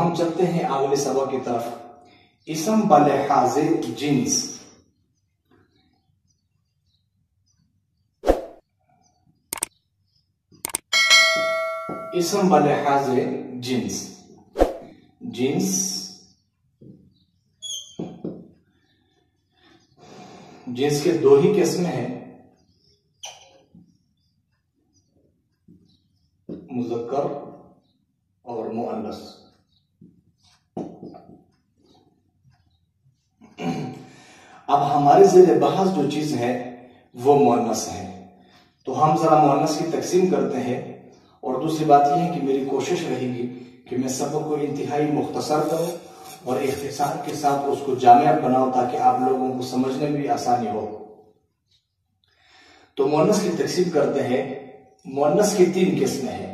ہم چلتے ہیں اگلے سبق کی طرف. اسم بلحاظ جنس. اسم بلحاظ جنس. جنس جنس کے دو ہی قسم ہیں, مذکر اور مؤنث. اب ہمارے زیر بحث جو چیز ہے وہ مؤنث ہے, تو ہم ذرا مؤنث کی تقسیم کرتے ہیں. اور دوسری بات یہ ہے کہ میری کوشش رہے گی کہ میں سبق کو انتہائی مختصر کروں اور اختصار کے ساتھ اس کو جامع بناؤں تاکہ آپ لوگوں کو سمجھنے میں بھی آسانی ہو. تو مؤنث کی تقسیم کرتے ہیں. مؤنث کی تین قسمیں ہیں,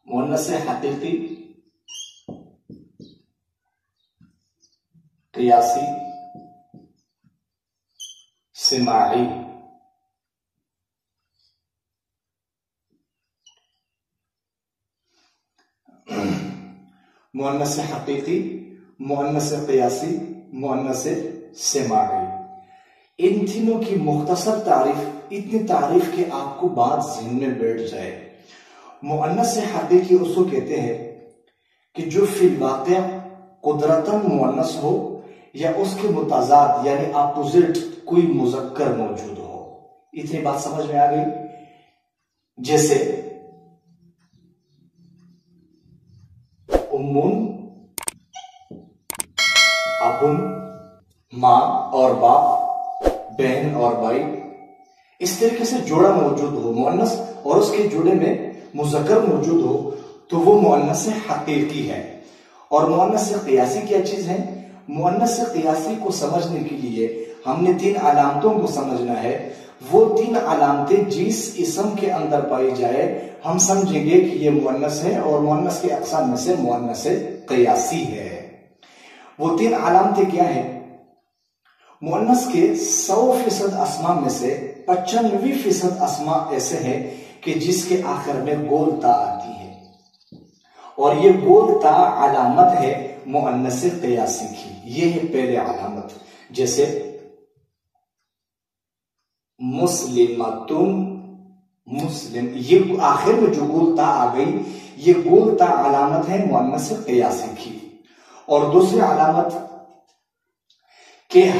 مؤنث حقیقی, قیاسی, سماعی. مؤنث حقیقی, مؤنث قیاسی, مؤنث سماعی. ان تینوں کی مختصر تعریف, اتنی تعریف کہ آپ کو بات ذہن میں بیٹھ جائے. مؤنث حقیقی اس کو کہتے ہیں کہ جو فی الواقع قدرتاً مؤنث ہو یا اس کے متضاد یعنی اپوزٹ کوئی مذکر موجود ہو. اتنی بات سمجھ میں آ گئی؟ جیسے امون, ابن, ماں اور باپ, بہن اور بھائی. اس طریقے سے جوڑا موجود ہو مؤنث اور اس کے جوڑے میں مذکر موجود ہو تو وہ مؤنث حقیقی ہے. اور مؤنث قیاسی کیا چیز ہے؟ مؤنث قیاسی کو سمجھنے کے لیے ہم نے تین علامتوں کو سمجھنا ہے. وہ تین علامتیں جس اسم کے اندر پائی جائے ہم سمجھیں گے کہ یہ مؤنث ہے اور مؤنث کے اقسام میں سے مؤنث قیاسی ہے. وہ تین علامتیں کیا ہیں؟ مؤنث کے 100% اسماء میں سے 95% اسماء ایسے ہیں کہ جس کے آخر میں گول تا آتی ہے, اور یہ گول تا علامت ہے مؤنث قیاسی کی. یہ ہے پہلے علامت. جیسے مسلمتن, مسلم, یہ آخر میں جو گول تا آ گئی یہ گول تا علامت ہے مؤنث قیاسی کی. اور دوسری علامت کہ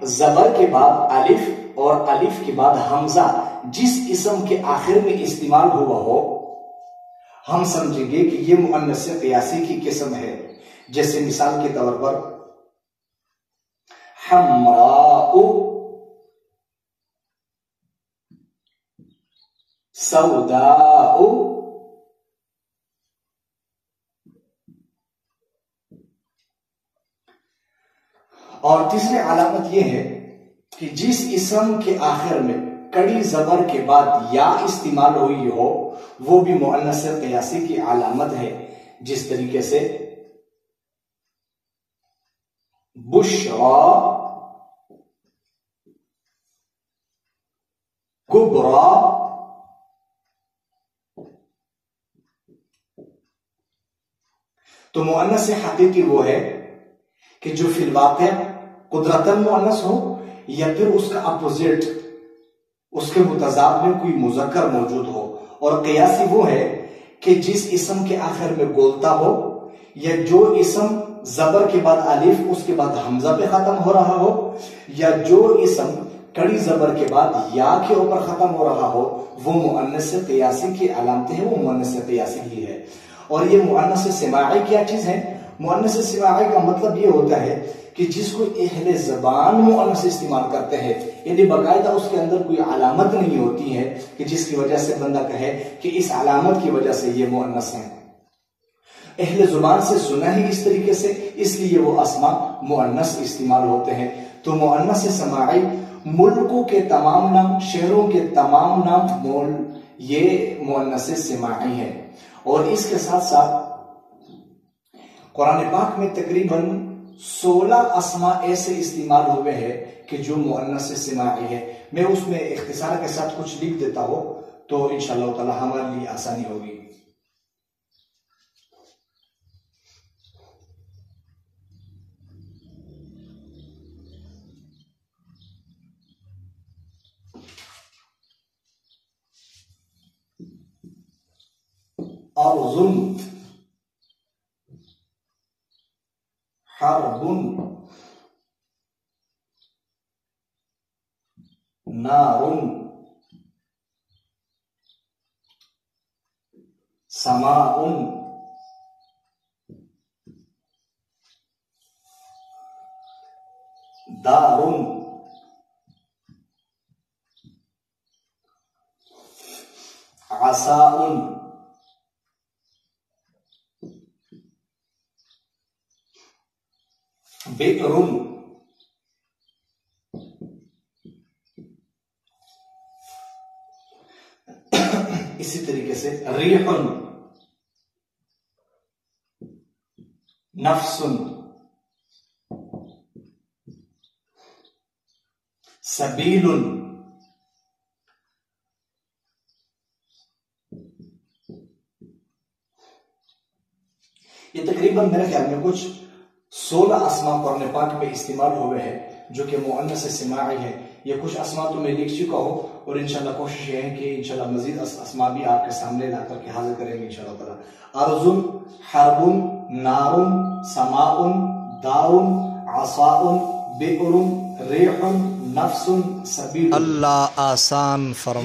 زبر کے بعد الف اور الف کے بعد حمزہ جس اسم کے آخر میں استعمال ہوا ہو ہم سمجھیں گے کہ یہ مؤنث قیاسی کی قسم ہے. جیسے مثال کے طور پر حمراء, سوداء, اور تیسری علامت یہ ہے کہ جس اسم کے آخر میں کڑی زبر کے بعد یا استعمال ہوئی ہو وہ بھی مؤنث قیاسی کی علامت ہے. جس طریقے سے بشرا, کبرا, تو مؤنث حقیقی وہ ہے کہ جو فی الواقع قدرتاً مؤنث ہو یا پھر اس کا اپوزٹ, اس کے متضاد میں کوئی مذکر موجود ہو. اور قیاسی وہ ہے کہ جس اسم کے آخر میں گولتا ہو یا جو اسم زبر کے بعد الف اس کے بعد حمزہ پہ ختم ہو رہا ہو یا جو اسم کڑی زبر کے بعد یا کے اوپر ختم ہو رہا ہو وہ مؤنث قیاسی کی علامتیں ہیں, وہ مؤنث قیاسی ہی ہے. اور یہ مؤنث سماعی کیا چیز ہے؟ مؤنث سماعی کا مطلب یہ ہوتا ہے کہ جس کو اہل زبان مؤنث استعمال کرتے ہیں, یعنی باقاعدہ اس کے اندر کوئی علامت نہیں ہوتی ہے کہ جس کی وجہ سے بندہ کہے کہ اس علامت کی وجہ سے یہ مؤنث ہیں. اہل زبان سے سنا ہی اس طریقے سے, اس لیے وہ اسماء مؤنث استعمال ہوتے ہیں. تو مؤنث سماعی ملکوں کے تمام نام, شہروں کے تمام نام, یہ مؤنث سماعی ہے. اور اس کے ساتھ ساتھ قرآن پاک میں تقریباً 16 اسماء ایسے استعمال ہوئے ہیں کہ جو مؤنث سماعی ہے. میں اس میں اختصار کے ساتھ کچھ لکھ دیتا ہوں تو انشاءاللہ تعالی ہمارے لیے آسانی ہوگی. ارض حرب نار سماء دار عساء بئر اسی طریقے سے ریح نفس سبیل یہ تقریباً میرے خیال میں کچھ 16 اسماء قرآن پاک میں استعمال ہوئے ہیں جو کہ مؤنث سماعی ہے. یہ کچھ اسماء تو میں لکھ چکا ہوں اور انشاءاللہ کوشش یہ ہے کہ انشاءاللہ مزید اسماء بھی آپ کے سامنے لا کر کے حاضر کریں گے انشاءاللہ تعالی. ارض حرب نار سماء دار عصاء بئر ریح نفس سبیل. اللہ آسان فرما.